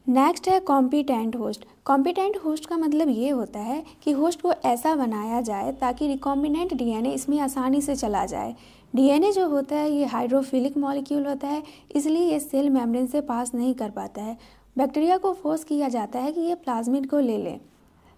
Next है competent host. Competent host का मतलब ये होता है कि होस्ट को ऐसा बनाया जाए ताकि रिकॉम्बिनेंट डीएनए इसमें आसानी से चला जाए। डीएनए जो होता है ये हाइड्रोफिलिक मॉलिक्यूल होता है, इसलिए ये सेल मेम्ब्रेन से पास नहीं कर पाता है। बैक्टीरिया को फोर्स किया जाता है कि ये प्लाज्मिड को ले लें।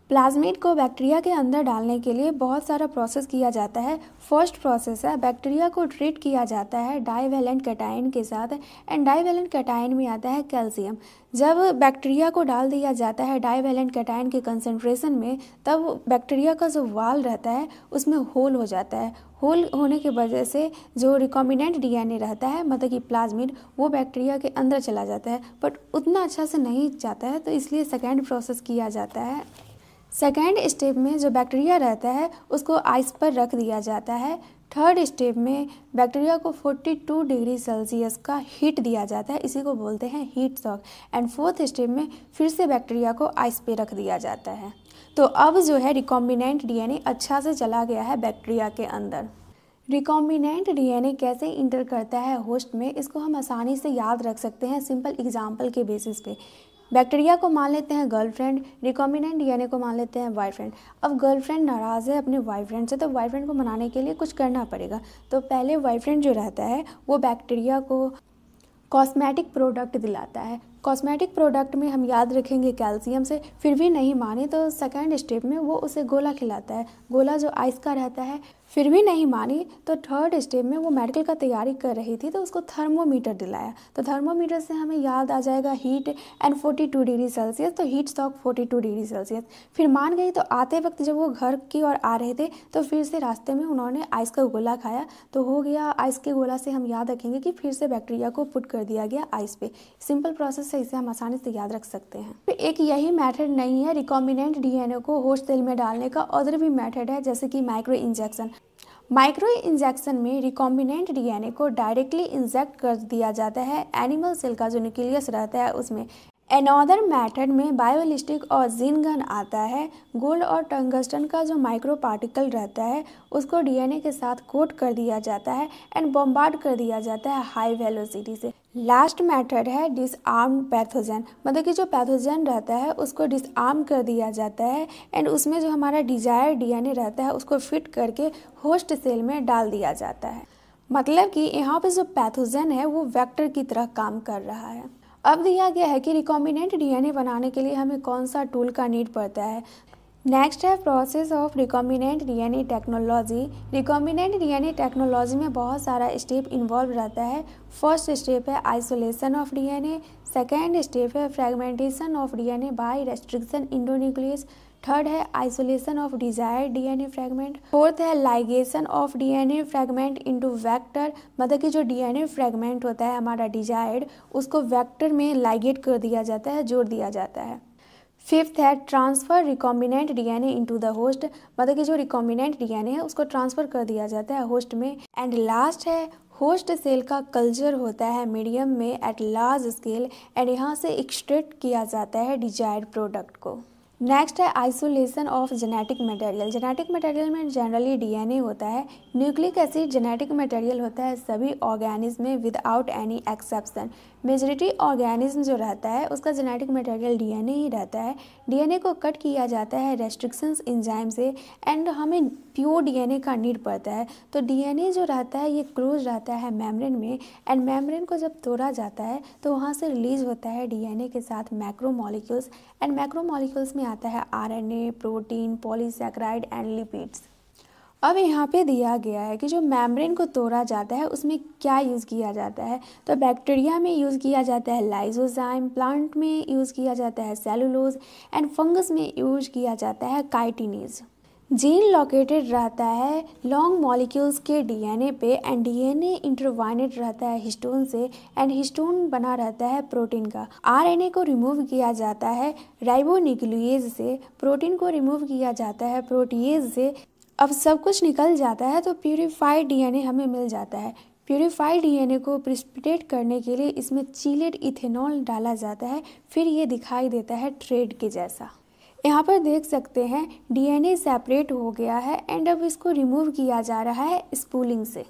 प्लाज्मिड को बैक्टीरिया के अंदर डालने के लिए बहुत सारा प्रोसेस किया जाता है। फर्स्ट प्रोसेस है बैक्टीरिया को ट्रीट किया जाता है डाइवैलेंट कैटायन के साथ, एंड डाइवैलेंट कैटायन में आता है कैल्शियम। जब बैक्टीरिया को डाल दिया जाता है डाइवैलेंट कैटायन के कंसंट्रेशन में, तब बैक्टीरिया का जो वाल रहता है उसमें होल हो जाता है। होल होने की वजह से जो रिकॉम्बिनेंट डीएनए रहता है मतलब कि प्लाज्मिड, वो बैक्टीरिया के अंदर चला जाता है, बट उतना अच्छा से नहीं जाता है, तो इसलिए सेकेंड प्रोसेस किया जाता है। सेकेंड स्टेप में जो बैक्टीरिया रहता है उसको आइस पर रख दिया जाता है। थर्ड स्टेप में बैक्टीरिया को 42 डिग्री सेल्सियस का हीट दिया जाता है, इसी को बोलते हैं heat shock. And fourth step में फिर से बैक्टीरिया को आइस पे रख दिया जाता है। तो अब जो है रिकॉम्बिनेंट डीएनए अच्छा से चला गया है बैक्टीरिया के अंदर। रिकॉम्बिनेंट डीएनए कैसे इंटर करता है होस्ट में, इसको हम आसानी से याद रख सकते हैं सिंपल एग्जाम्पल के बेसिस पे। बैक्टीरिया को मान लेते हैं गर्लफ्रेंड, रिकॉम्बिनेंट डीएनए को मान लेते हैं बॉयफ्रेंड। अब गर्लफ्रेंड नाराज़ है अपने बॉयफ्रेंड से, तो बॉयफ्रेंड को मनाने के लिए कुछ करना पड़ेगा। तो पहले बॉयफ्रेंड जो रहता है वो बैक्टीरिया को कॉस्मेटिक प्रोडक्ट दिलाता है। कॉस्मेटिक प्रोडक्ट में हम याद रखेंगे कैल्शियम से। फिर भी नहीं माने तो सेकंड स्टेप में वो उसे गोला खिलाता है, गोला जो आइस का रहता है। फिर भी नहीं मानी तो थर्ड स्टेप में वो मेडिकल का तैयारी कर रही थी, तो उसको थर्मोमीटर दिलाया। तो थर्मोमीटर से हमें याद आ जाएगा हीट एंड 42 डिग्री सेल्सियस, तो हीट शॉक 42 डिग्री सेल्सियस। फिर मान गई, तो आते वक्त जब वो घर की ओर आ रहे थे तो फिर से रास्ते में उन्होंने आइस का गोला खाया, तो हो गया आइस के गोला से हम याद रखेंगे कि फिर से बैक्टीरिया को पुट कर दिया गया आइस पे। सिंपल प्रोसेस है, इसे हम आसानी से याद रख सकते हैं। फिर एक यही मेथड नहीं है रिकॉम्बिनेंट डीएनए को होस्ट सेल में डालने का, और भी मेथड है जैसे कि माइक्रो इंजेक्शन। माइक्रो इंजेक्शन में रिकॉम्बिनेंट डीएनए को डायरेक्टली इंजेक्ट कर दिया जाता है एनिमल सेल का जो न्यूक्लियस रहता है उसमें। अनदर मेथड में बायोलिस्टिक और जीन गन आता है। गोल्ड और टंगस्टन का जो माइक्रो पार्टिकल रहता है उसको डीएनए के साथ कोट कर दिया जाता है एंड बॉम्बार्ड कर दिया जाता है हाई वेलोसिटी से। लास्ट मेथड है डिसआर्म पैथोजन, मतलब कि जो पैथोजन रहता है उसको डिसआर्म कर दिया जाता है एंड उसमें जो हमारा डिजायर्ड डीएनए रहता है उसको फिट करके होस्ट सेल में डाल दिया जाता है। मतलब कि यहाँ पे जो पैथोजन है वो वेक्टर की तरह काम कर रहा है। अब दिया गया है कि रिकॉम्बिनेंट डीएनए बनाने के लिए हमें कौन सा टूल का नीड पड़ता है। नेक्स्ट है process of recombinant DNA technology. Recombinant DNA technology में बहुत सारा स्टेप इन्वॉल्व रहता है। फर्स्ट स्टेप है isolation of DNA, second step है fragmentation of DNA by restriction endonuclease, third है isolation of desired DNA fragment, fourth है ligation of DNA fragment into vector, मतलब कि जो डीएनए फ्रेगमेंट होता है हमारा डिजायर्ड उसको वेक्टर में लाइगेट कर दिया जाता है, जोड़ दिया जाता है। फिफ्थ है transfer recombinant DNA into the host, मतलब कि जो रिकॉम्बिनेंट डीएनए है उसको ट्रांसफ़र कर दिया जाता है होस्ट में। एंड लास्ट है होस्ट सेल का कल्चर होता है मीडियम में एट लार्ज स्केल एंड यहाँ से एक्सट्रैक्ट किया जाता है डिजायर्ड प्रोडक्ट को। नेक्स्ट है isolation of genetic material. Genetic material में जनरली डीएनए होता है। न्यूक्लिक एसिड जेनेटिक मटेरियल होता है सभी ऑर्गेनिज्म में without any exception. Majority organism जो रहता है उसका जेनेटिक मटेरियल डीएनए ही रहता है। डीएनए को कट किया जाता है रेस्ट्रिक्शंस एंजाइम से एंड हमें प्योर डीएनए का नीड पड़ता है। तो डीएनए जो रहता है ये क्लोज रहता है मेम्ब्रेन में एंड मेम्ब्रेन को जब तोड़ा जाता है तो वहाँ से रिलीज होता है डीएनए के साथ मैक्रोमोलिक्यूल्स एंड मैक्रोमोलिक्यूल्स में आता है RNA, protein, polysaccharide and lipids. अब यहाँ पे दिया गया है कि जो मेम्ब्रेन को तोड़ा जाता है उसमें क्या यूज़ किया जाता है। तो बैक्टीरिया में यूज़ किया जाता है लाइसोजाइम, प्लांट में यूज़ किया जाता है सेलुलोज एंड फंगस में यूज़ किया जाता है काइटिनेज। जीन लोकेटेड रहता है लॉन्ग मॉलिक्यूल्स के डीएनए पे एंड डीएनए इंटरवाइनेड रहता है हिस्टोन से एंड हिस्टोन बना रहता है प्रोटीन का। आरएनए को रिमूव किया जाता है राइबोन्यूक्लियेज से, प्रोटीन को रिमूव किया जाता है प्रोटीएज से। अब सब कुछ निकल जाता है तो प्यूरिफाइड डीएनए हमें मिल जाता है। प्यूरिफाइड डीएनए को प्रिसिपिटेट करने के लिए इसमें चीलेड इथेनॉल डाला जाता है, फिर ये दिखाई देता है थ्रेड के जैसा। यहाँ पर देख सकते हैं डीएनए सेपरेट हो गया है एंड अब इसको रिमूव किया जा रहा है स्पूलिंग से।